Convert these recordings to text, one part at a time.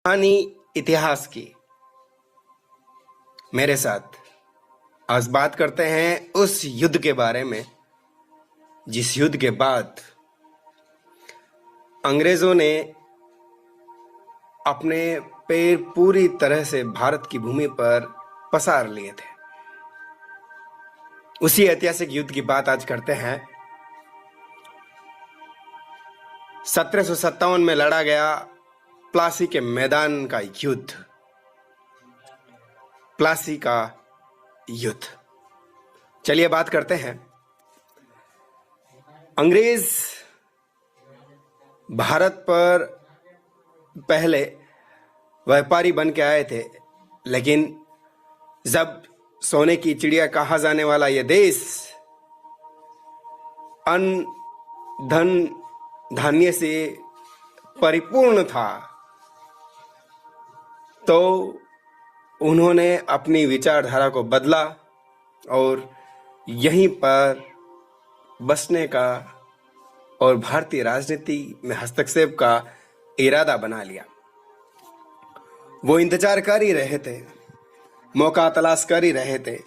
कहानी इतिहास की मेरे साथ आज बात करते हैं उस युद्ध के बारे में जिस युद्ध के बाद अंग्रेजों ने अपने पैर पूरी तरह से भारत की भूमि पर पसार लिए थे। उसी ऐतिहासिक युद्ध की बात आज करते हैं। 1757 में लड़ा गया प्लासी के मैदान का युद्ध, प्लासी का युद्ध। चलिए बात करते हैं। अंग्रेज भारत पर पहले व्यापारी बन के आए थे, लेकिन जब सोने की चिड़िया कहा जाने वाला यह देश अन्न धन धान्य से परिपूर्ण था, तो उन्होंने अपनी विचारधारा को बदला और यहीं पर बसने का और भारतीय राजनीति में हस्तक्षेप का इरादा बना लिया। वो इंतजार कर ही रहे थे, मौका तलाश कर ही रहे थे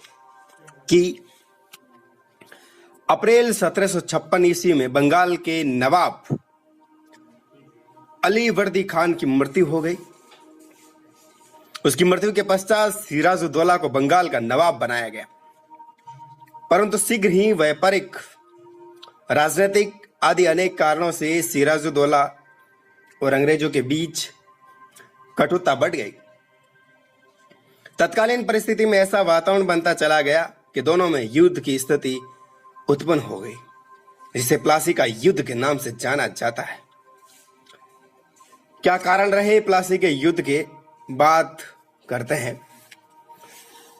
कि अप्रैल 1756 ईस्वी में बंगाल के नवाब अली वर्दी खान की मृत्यु हो गई। उसकी मृत्यु के पश्चात सिराजुद्दौला को बंगाल का नवाब बनाया गया, परंतु शीघ्र ही व्यापारिक, राजनीतिक आदि अनेक कारणों से सिराजुद्दौला और अंग्रेजों के बीच कटुता बढ़ गई। तत्कालीन परिस्थिति में ऐसा वातावरण बनता चला गया कि दोनों में युद्ध की स्थिति उत्पन्न हो गई, जिसे प्लासी का युद्ध के नाम से जाना जाता है। क्या कारण रहे प्लासी के युद्ध के बात करते हैं।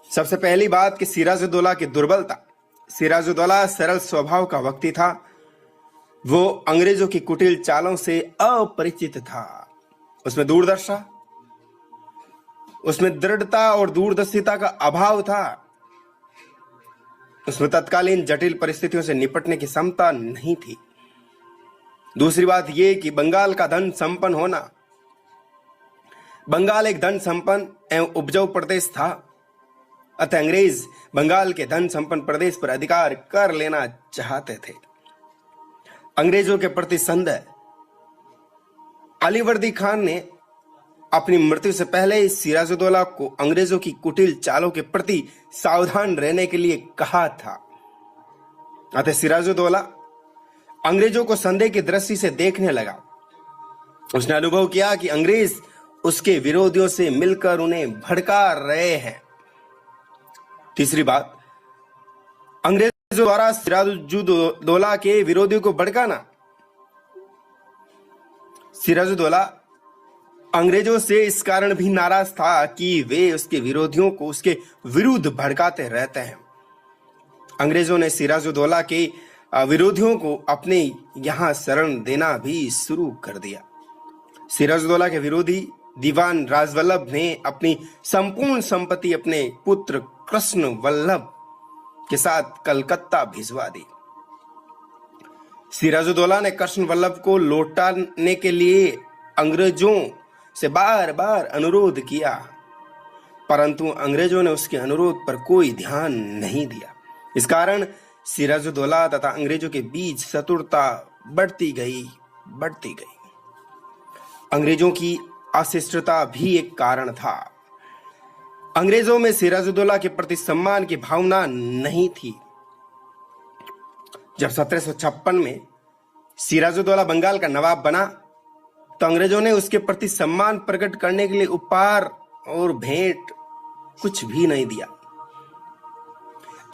सबसे पहली बात कि सिराजुद्दौला की दुर्बलता। सिराजुद्दौला सरल स्वभाव का व्यक्ति था। वो अंग्रेजों की कुटिल चालों से अपरिचित था। उसमें दूरदर्शिता, उसमें दृढ़ता और दूरदर्शिता का अभाव था। उसमें तत्कालीन जटिल परिस्थितियों से निपटने की क्षमता नहीं थी। दूसरी बात यह कि बंगाल का धन संपन्न होना। बंगाल एक धन संपन्न एवं उपजाऊ प्रदेश था, अतः अंग्रेज बंगाल के धन संपन्न प्रदेश पर अधिकार कर लेना चाहते थे। अंग्रेजों के प्रति संदेह। अलीवर्दी खान ने अपनी मृत्यु से पहले सिराजुद्दौला को अंग्रेजों की कुटिल चालों के प्रति सावधान रहने के लिए कहा था। अतः सिराजुद्दौला अंग्रेजों को संदेह की दृष्टि से देखने लगा। उसने अनुभव किया कि अंग्रेज उसके विरोधियों से मिलकर उन्हें भड़का रहे हैं। तीसरी बात, अंग्रेजों द्वारा सिराजुद्दौला के विरोधियों को भड़काना। सिराजुद्दौला अंग्रेजों से इस कारण भी नाराज था कि वे उसके विरोधियों को उसके विरुद्ध भड़काते रहते हैं। अंग्रेजों ने सिराजुद्दौला के विरोधियों को अपने यहां शरण देना भी शुरू कर दिया। सिराजुद्दौला के विरोधी दीवान राजवल्लभ ने अपनी संपूर्ण संपत्ति अपने पुत्र कृष्ण वल्लभ के साथ कलकत्ता भिजवा दी। सिराजुद्दौला ने कृष्ण वल्लभ को लौटाने के लिए अंग्रेजों से बार बार अनुरोध किया, परंतु अंग्रेजों ने उसके अनुरोध पर कोई ध्यान नहीं दिया। इस कारण सिराजुद्दौला तथा अंग्रेजों के बीच शत्रुता बढ़ती गई। अंग्रेजों की अशिष्टता भी एक कारण था। अंग्रेजों में सिराजुद्दौला के प्रति सम्मान की भावना नहीं थी। जब 1756 में सिराजुद्दौला बंगाल का नवाब बना, तो अंग्रेजों ने उसके प्रति सम्मान प्रकट करने के लिए उपहार और भेंट कुछ भी नहीं दिया।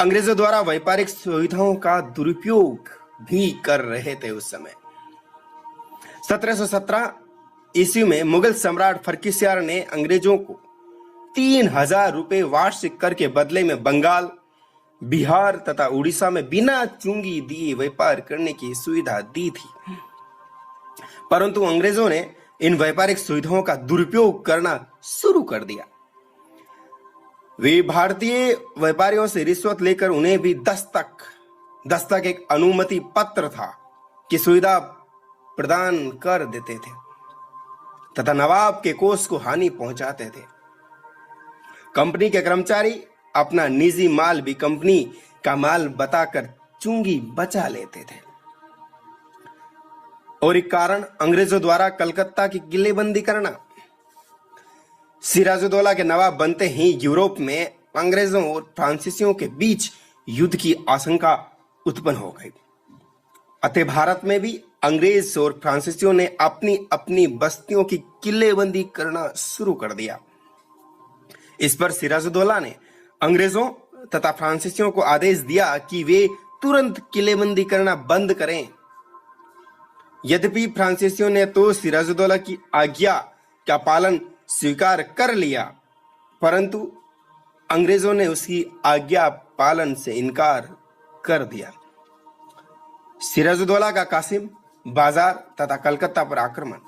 अंग्रेजों द्वारा व्यापारिक सुविधाओं का दुरुपयोग भी कर रहे थे उस समय। 1717 ईस्वी में मुगल सम्राट फर्रुखसियार ने अंग्रेजों को 3000 रुपए वार्षिक कर के बदले में बंगाल, बिहार तथा उड़ीसा में बिना चुंगी दिए व्यापार करने की सुविधा दी थी, परंतु अंग्रेजों ने इन व्यापारिक सुविधाओं का दुरुपयोग करना शुरू कर दिया। वे भारतीय व्यापारियों से रिश्वत लेकर उन्हें भी दस्तक एक अनुमति पत्र था कि सुविधा प्रदान कर देते थे। तथा नवाब के कोष को हानि पहुंचाते थे। कंपनी के कर्मचारी अपना निजी माल भी कंपनी का माल बताकर चुंगी बचा लेते थे। और एक कारण अंग्रेजों द्वारा कलकत्ता की किलेबंदी करना। सिराजुद्दौला के नवाब बनते ही यूरोप में अंग्रेजों और फ्रांसीसियों के बीच युद्ध की आशंका उत्पन्न हो गई। अतः भारत में भी अंग्रेज और फ्रांसीसियों ने अपनी अपनी बस्तियों की किलेबंदी करना शुरू कर दिया। इस पर सिराजुद्दौला ने अंग्रेजों तथा फ्रांसीसियों को आदेश दिया कि वे तुरंत किलेबंदी करना बंद करें। यद्यपि फ्रांसीसियों ने तो सिराजुद्दौला की आज्ञा का पालन स्वीकार कर लिया, परंतु अंग्रेजों ने उसकी आज्ञा पालन से इनकार कर दिया। सिराजुद्दौला का कासिम बाजार तथा कलकत्ता पर आक्रमण।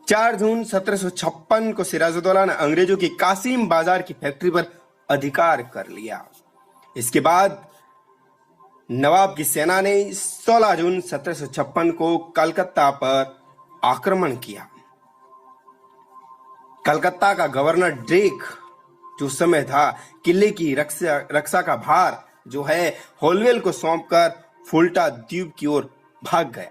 4 जून 1756 को सिराजुद्दौला ने अंग्रेजों की कासिम बाजार की फैक्ट्री पर अधिकार कर लिया। इसके बाद नवाब की सेना ने 16 जून 1756 को कलकत्ता पर आक्रमण किया। कलकत्ता का गवर्नर ड्रेक जो समय था किले की रक्षा का भार जो है होलवेल को सौंपकर फुल्टा द्वीप की ओर भाग गया।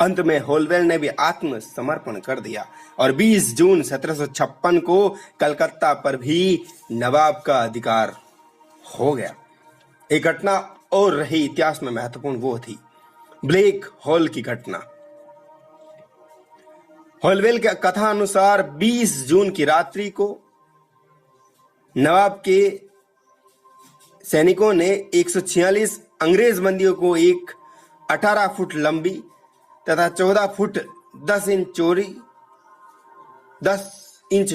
अंत में होलवेल ने भी आत्मसमर्पण कर दिया और 20 जून 1756 को कलकत्ता पर भी नवाब का अधिकार हो गया। एक घटना और रही इतिहास में महत्वपूर्ण, वो थी ब्लैक होल की घटना। होलवेल के कथा अनुसार 20 जून की रात्रि को नवाब के सैनिकों ने 146 अंग्रेज बंदियों को एक 18 फुट लंबी तथा 14 फुट 10 इंच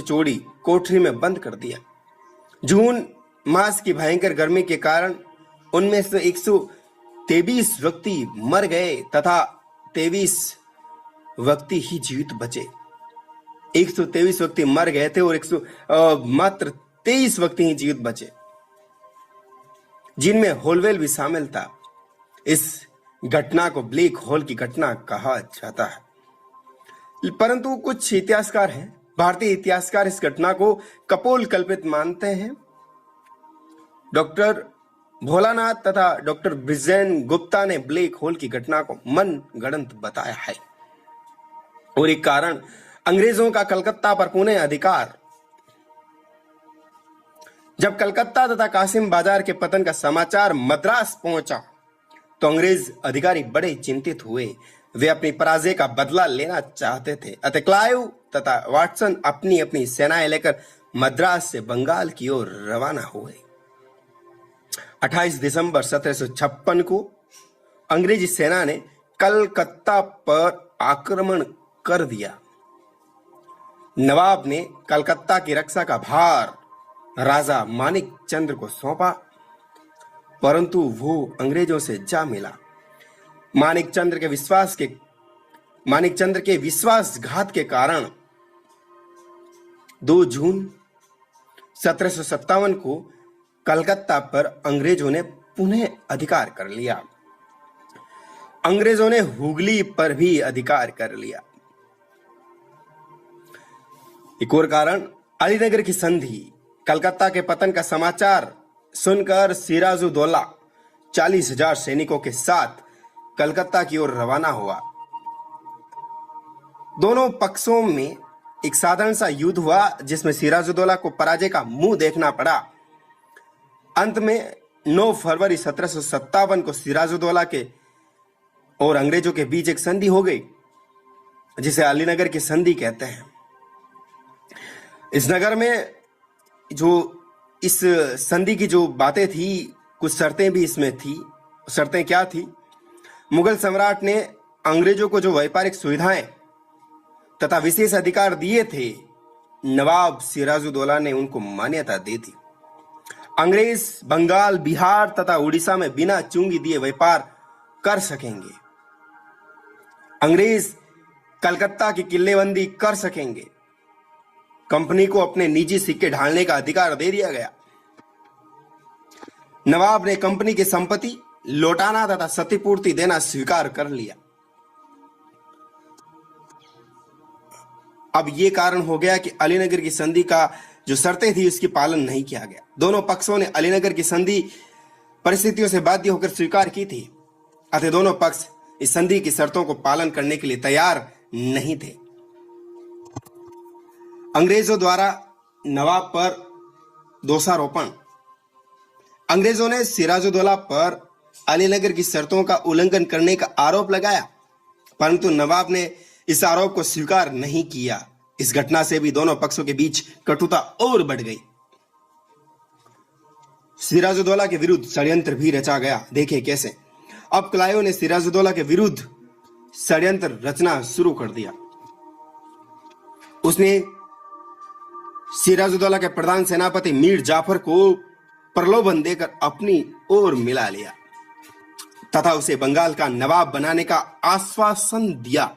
चौड़ी कोठरी में बंद कर दिया। जून मास की भयंकर गर्मी के कारण उनमें से 123 व्यक्ति मर गए तथा 23 व्यक्ति ही जीवित बचे। 123 व्यक्ति मर गए थे और मात्र 23 व्यक्ति ही जीवित बचे, जिनमें होलवेल भी शामिल था। इस घटना को ब्लैक होल की घटना कहा जाता है, परंतु कुछ इतिहासकार हैं, भारतीय इतिहासकार इस घटना को कपोल कल्पित मानते हैं। डॉक्टर भोलानाथ तथा डॉक्टर ब्रिजेन गुप्ता ने ब्लैक होल की घटना को मनगढ़ंत बताया है। और एक कारण अंग्रेजों का कलकत्ता पर पुनः अधिकार। जब कलकत्ता तथा कासिम बाजार के पतन का समाचार मद्रास पहुंचा तो अंग्रेज अधिकारी बड़े चिंतित हुए। वे अपनी पराजय का बदला लेना चाहते थे। अतः क्लाइव तथा वाटसन अपनी अपनी सेनाएं लेकर मद्रास से बंगाल की ओर रवाना हुए। 28 दिसंबर 1756 को अंग्रेजी सेना ने कलकत्ता पर आक्रमण कर दिया। नवाब ने कलकत्ता की रक्षा का भार राजा मानिक चंद्र को सौंपा, परंतु वो अंग्रेजों से जा मिला। मानिक चंद्र के विश्वासघात के कारण 2 जून 1757 को कलकत्ता पर अंग्रेजों ने पुनः अधिकार कर लिया। अंग्रेजों ने हुगली पर भी अधिकार कर लिया। एक और कारण अलीनगर की संधि। कलकत्ता के पतन का समाचार सुनकर सिराजुद्दौला 40,000 सैनिकों के साथ कलकत्ता की ओर रवाना हुआ। दोनों पक्षों में एक साधारण सा युद्ध हुआ जिसमें सिराजुद्दौला को पराजय का मुंह देखना पड़ा। अंत में 9 फरवरी 1757 को सिराजुद्दौला के और अंग्रेजों के बीच एक संधि हो गई, जिसे अलीनगर की संधि कहते हैं। इस नगर में जो इस संधि की जो बातें थी, कुछ शर्तें भी इसमें थी। शर्तें क्या थी? मुगल सम्राट ने अंग्रेजों को जो व्यापारिक सुविधाएं तथा विशेष अधिकार दिए थे, नवाब सिराजुद्दौला ने उनको मान्यता दे दी। अंग्रेज बंगाल, बिहार तथा उड़ीसा में बिना चुंगी दिए व्यापार कर सकेंगे। अंग्रेज कलकत्ता की किलेबंदी कर सकेंगे। कंपनी को अपने निजी सिक्के ढालने का अधिकार दे दिया गया। नवाब ने कंपनी की संपत्ति लौटाना तथा क्षतिपूर्ति देना स्वीकार कर लिया। अब ये कारण हो गया कि अलीनगर की संधि का जो शर्तें थी उसकी पालन नहीं किया गया। दोनों पक्षों ने अलीनगर की संधि परिस्थितियों से बाध्य होकर स्वीकार की थी, अतः दोनों पक्ष इस संधि की शर्तों को पालन करने के लिए तैयार नहीं थे। अंग्रेजों द्वारा नवाब पर दोषारोपण। अंग्रेजों ने सिराजुद्दौला पर अलीनगर की शर्तों का उल्लंघन करने का आरोप लगाया, परंतु नवाब ने इस आरोप को स्वीकार नहीं किया। इस घटना से भी दोनों पक्षों के बीच कटुता और बढ़ गई। सिराजुद्दौला के विरुद्ध षड्यंत्र भी रचा गया। देखिए कैसे। अब क्लाइव ने सिराजुद्दौला के विरुद्ध षड्यंत्र रचना शुरू कर दिया। उसने सिराजुद्दौला के प्रधान सेनापति मीर जाफर को प्रलोभन देकर अपनी ओर मिला लिया तथा उसे बंगाल का नवाब बनाने का आश्वासन दिया।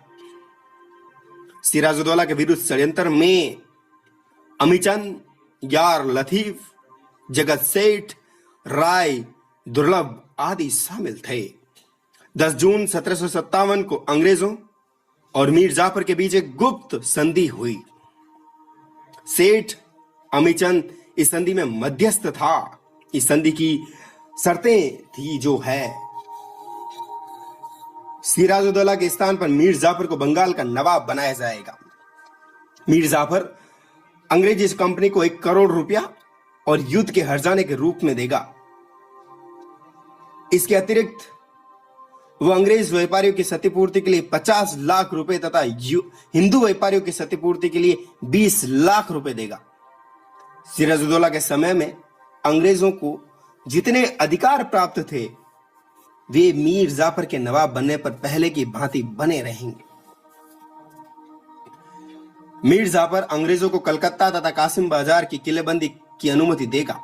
सिराजुद्दौला के विरुद्ध षड्यंत्र में अमीचंद, यार लतीफ, जगत सेठ, राय दुर्लभ आदि शामिल थे। 10 जून 1757 को अंग्रेजों और मीर जाफर के बीच एक गुप्त संधि हुई। सेठ अमीचंद इस संधि में मध्यस्थ था। इस संधि की शर्तें थी जो है, सिराजुद्दौला के स्थान पर मीर जाफर को बंगाल का नवाब बनाया जाएगा। मीर जाफर अंग्रेजी कंपनी को 1 करोड़ रुपया और युद्ध के हर्जाने के रूप में देगा। इसके अतिरिक्त वह अंग्रेज व्यापारियों की क्षतिपूर्ति के लिए 50 लाख रुपए तथा हिंदू व्यापारियों की क्षतिपूर्ति के लिए 20 लाख रुपए देगा। सिराजुद्दौला के समय में अंग्रेजों को जितने अधिकार प्राप्त थे वे मीर जाफर के नवाब बनने पर पहले की भांति बने रहेंगे। मीर जाफर अंग्रेजों को कलकत्ता तथा कासिम बाजार की किलेबंदी की अनुमति देगा।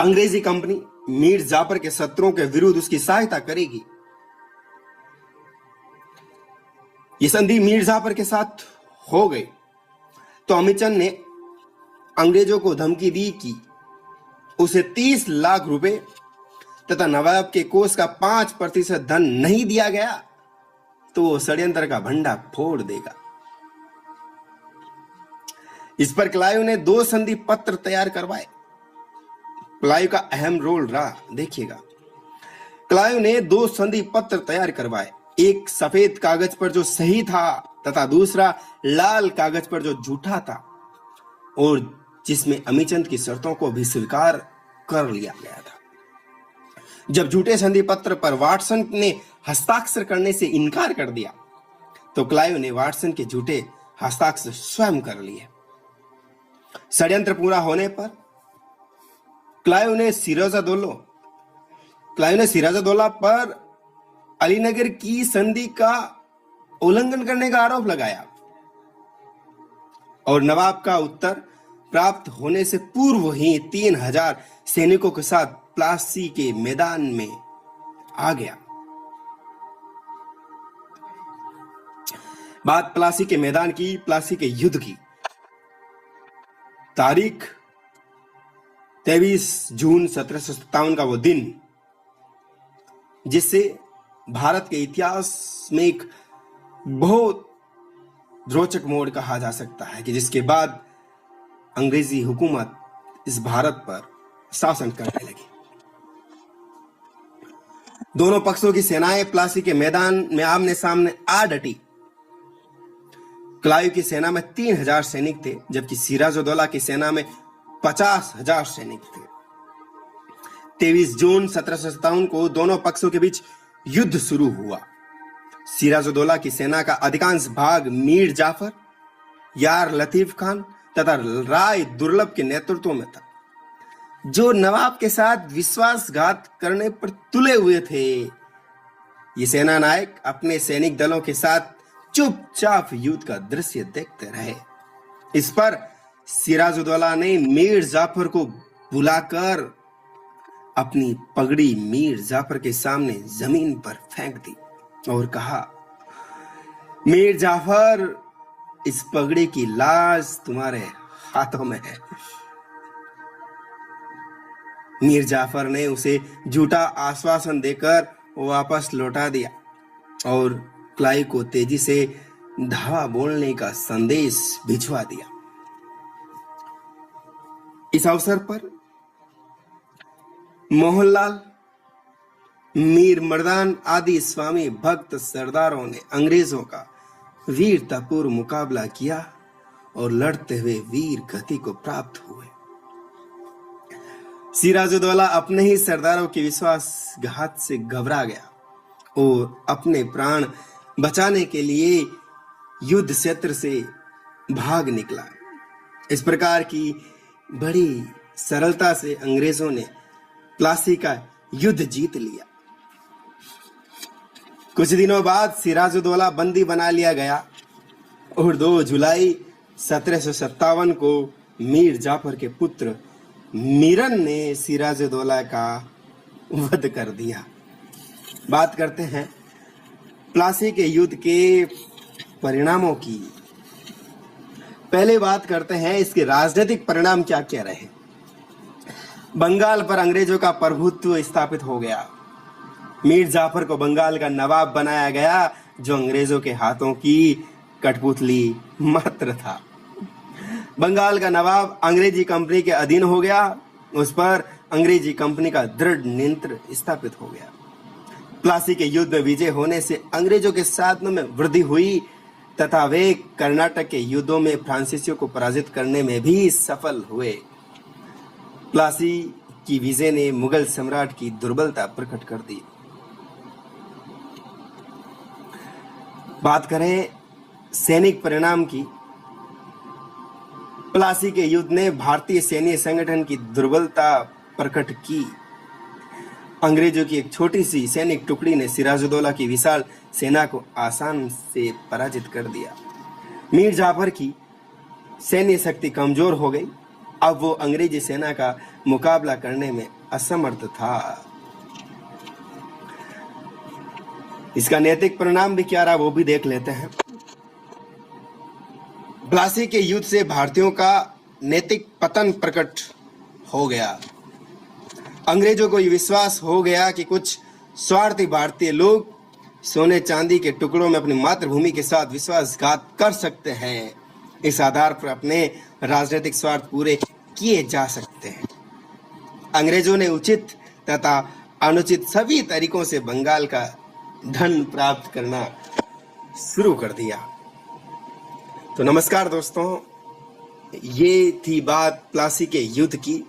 अंग्रेजी कंपनी मीर जाफर के शत्रुओं के विरुद्ध उसकी सहायता करेगी। यह संधि मीर जाफर के साथ हो गई तो अमीचंद ने अंग्रेजों को धमकी दी कि उसे 30 लाख रुपए तथा नवाब के कोष का 5% धन नहीं दिया गया तो वो षड्यंत्र का भंडा फोड़ देगा। इस पर क्लाइव ने 2 संधि पत्र तैयार करवाए। क्लाइव का अहम रोल रहा। देखिएगा, क्लाइव ने 2 संधि पत्र तैयार करवाए। एक सफेद कागज पर जो सही था तथा दूसरा लाल कागज पर जो झूठा था और जिसमें अमीचंद की शर्तों को भी स्वीकार कर लिया गया था। जब झूठे संधि पत्र पर वाटसन ने हस्ताक्षर करने से इनकार कर दिया तो क्लाइव ने वाटसन के झूठे हस्ताक्षर स्वयं कर लिए। षड्यंत्र पूरा होने पर क्लाइव ने सिराजुद्दौला पर अलीनगर की संधि का उल्लंघन करने का आरोप लगाया और नवाब का उत्तर प्राप्त होने से पूर्व ही 3000 सैनिकों के साथ प्लासी के मैदान में आ गया। बात प्लासी के मैदान की, प्लासी के युद्ध की। तारीख 23 जून 1757 का वो दिन जिससे भारत के इतिहास में एक बहुत रोचक मोड़ कहा जा सकता है कि जिसके बाद अंग्रेजी हुकूमत इस भारत पर शासन करने लगी। दोनों पक्षों की सेनाएं प्लासी के मैदान में आमने सामने आ डटी। क्लाइव की सेना में 3000 सैनिक थे जबकि सिराजुद्दौला की सेना में 50,000 सैनिक थे। 23 जून 1757 को दोनों पक्षों के बीच युद्ध शुरू हुआ। सिराजुद्दौला की सेना का अधिकांश भाग मीर जाफर, यार लतीफ खान तथा राय दुर्लभ के नेतृत्व में था, जो नवाब के साथ विश्वासघात करने पर तुले हुए थे। ये सेना नायक अपने सैनिक दलों के साथ चुपचाप युद्ध का दृश्य देखते रहे। इस पर सिराजुद्दौला ने मीर जाफर को बुलाकर अपनी पगड़ी मीर जाफर के सामने जमीन पर फेंक दी और कहा, मीर जाफर, इस पगड़ी की लाज तुम्हारे हाथों में है। मीर जाफर ने उसे झूठा आश्वासन देकर वापस लौटा दिया और क्लाइव को तेजी से धा बोलने का संदेश भिजवा दिया। इस अवसर पर मोहनलाल, मीर मर्दान आदि स्वामी भक्त सरदारों ने अंग्रेजों का वीरतापूर्व मुकाबला किया और लड़ते हुए वीर गति को प्राप्त हुए। सिराजुद्दौला अपने ही सरदारों के विश्वासघात से घबरा गया और अपने प्राण बचाने के लिए युद्ध क्षेत्र से भाग निकला। इस प्रकार की बड़ी सरलता से अंग्रेजों ने प्लासी का युद्ध जीत लिया। कुछ दिनों बाद सिराजुद्दौला बंदी बना लिया गया और 2 जुलाई 1757 को मीर जाफर के पुत्र मीरन ने सिराजुद्दौला का वध कर दिया। बात करते हैं प्लासी के युद्ध के परिणामों की। पहले बात करते हैं इसके राजनीतिक परिणाम क्या क्या रहे। बंगाल पर अंग्रेजों का प्रभुत्व स्थापित हो गया। मीर जाफर को बंगाल का नवाब बनाया गया, जो अंग्रेजों के हाथों की कठपुतली मात्र था। बंगाल का नवाब अंग्रेजी कंपनी के अधीन हो गया। उस पर अंग्रेजी कंपनी का दृढ़ नियंत्रण स्थापित हो गया। प्लासी के युद्ध में विजय होने से अंग्रेजों के साधनों में वृद्धि हुई तथा वे कर्नाटक के युद्धों में फ्रांसीसियों को पराजित करने में भी सफल हुए। प्लासी की विजय ने मुगल सम्राट की दुर्बलता प्रकट कर दी। बात करें सैनिक परिणाम की। प्लासी के युद्ध ने भारतीय सैन्य संगठन की दुर्बलता प्रकट की। अंग्रेजों की एक छोटी सी सैनिक टुकड़ी ने सिराजुद्दौला की विशाल सेना को आसान से पराजित कर दिया। मीर जाफर की सैन्य शक्ति कमजोर हो गई। अब वो अंग्रेजी सेना का मुकाबला करने में असमर्थ था। इसका नैतिक परिणाम भी क्या रहा वो भी देख लेते हैं। प्लासी के युद्ध से भारतीयों का नैतिक पतन प्रकट हो गया। अंग्रेजों को यह विश्वास हो गया कि कुछ स्वार्थी भारतीय लोग सोने चांदी के टुकड़ों में अपनी मातृभूमि के साथ विश्वासघात कर सकते हैं। इस आधार पर अपने राजनीतिक स्वार्थ पूरे किए जा सकते हैं। अंग्रेजों ने उचित तथा अनुचित सभी तरीकों से बंगाल का धन प्राप्त करना शुरू कर दिया। तो नमस्कार दोस्तों, ये थी बात प्लासी के युद्ध की,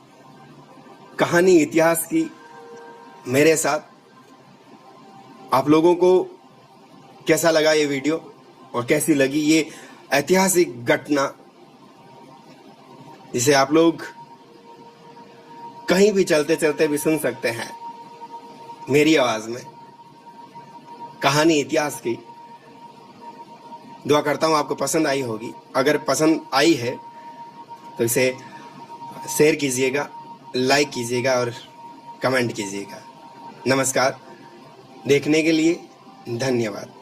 कहानी इतिहास की मेरे साथ। आप लोगों को कैसा लगा ये वीडियो और कैसी लगी ये ऐतिहासिक घटना, जिसे आप लोग कहीं भी चलते चलते भी सुन सकते हैं मेरी आवाज में, कहानी इतिहास की। दुआ करता हूं आपको पसंद आई होगी। अगर पसंद आई है तो इसे शेयर कीजिएगा, लाइक कीजिएगा और कमेंट कीजिएगा। नमस्कार, देखने के लिए धन्यवाद।